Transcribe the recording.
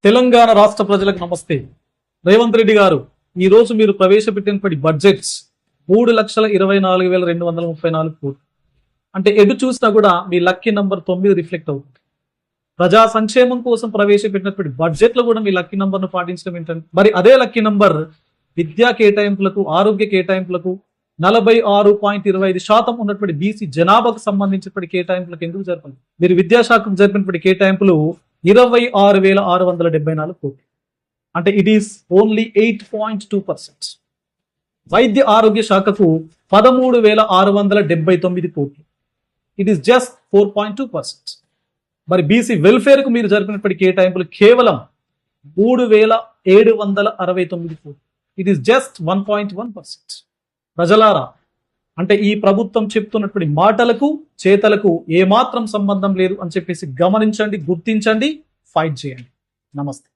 తెలంగాణ రాష్ట్ర ప్రజలకు నమస్తే. రేవంత్ రెడ్డి గారు ఈ రోజు మీరు ప్రవేశపెట్టినటువంటి బడ్జెట్స్ 3,24,234 కోట్లు. అంటే ఎటు చూసినా కూడా మీ లక్కీ నంబర్ 9 రిఫ్లెక్ట్ అవుతుంది. ప్రజా సంక్షేమం కోసం ప్రవేశపెట్టినటువంటి బడ్జెట్ లో కూడా మీ లక్కీ నంబర్ ను పాటించడం ఏంటంటే, మరి అదే లక్కీ నంబర్ విద్యా కేటాయింపులకు, ఆరోగ్య కేటాయింపులకు 46.25% ఉన్నటువంటి బీసీ జనాభాకు సంబంధించినటువంటి కేటాయింపులకు ఎందుకు జరపండి? మీరు విద్యాశాఖకు జరిపినటువంటి కేటాయింపులు 26,674 కోట్లు. అంటే ఇట్ ఈస్ ఓన్లీ 8.2%. వైద్య ఆరోగ్య శాఖకు 13,679 కోట్లు. It is just 4.2%. మరి బీసీ వెల్ఫేర్ కు మీరు జరిపినటువంటి కేటాయింపులు కేవలం 3,769 కోట్లు. It is just 1.1%. ప్రజలారా, అంటే ఈ ప్రభుత్వం చెప్తున్నటువంటి మాటలకు చేతలకు ఏమాత్రం సంబంధం లేదు అని చెప్పేసి గమనించండి, గుర్తించండి, ఫైట్ చేయండి. నమస్తే.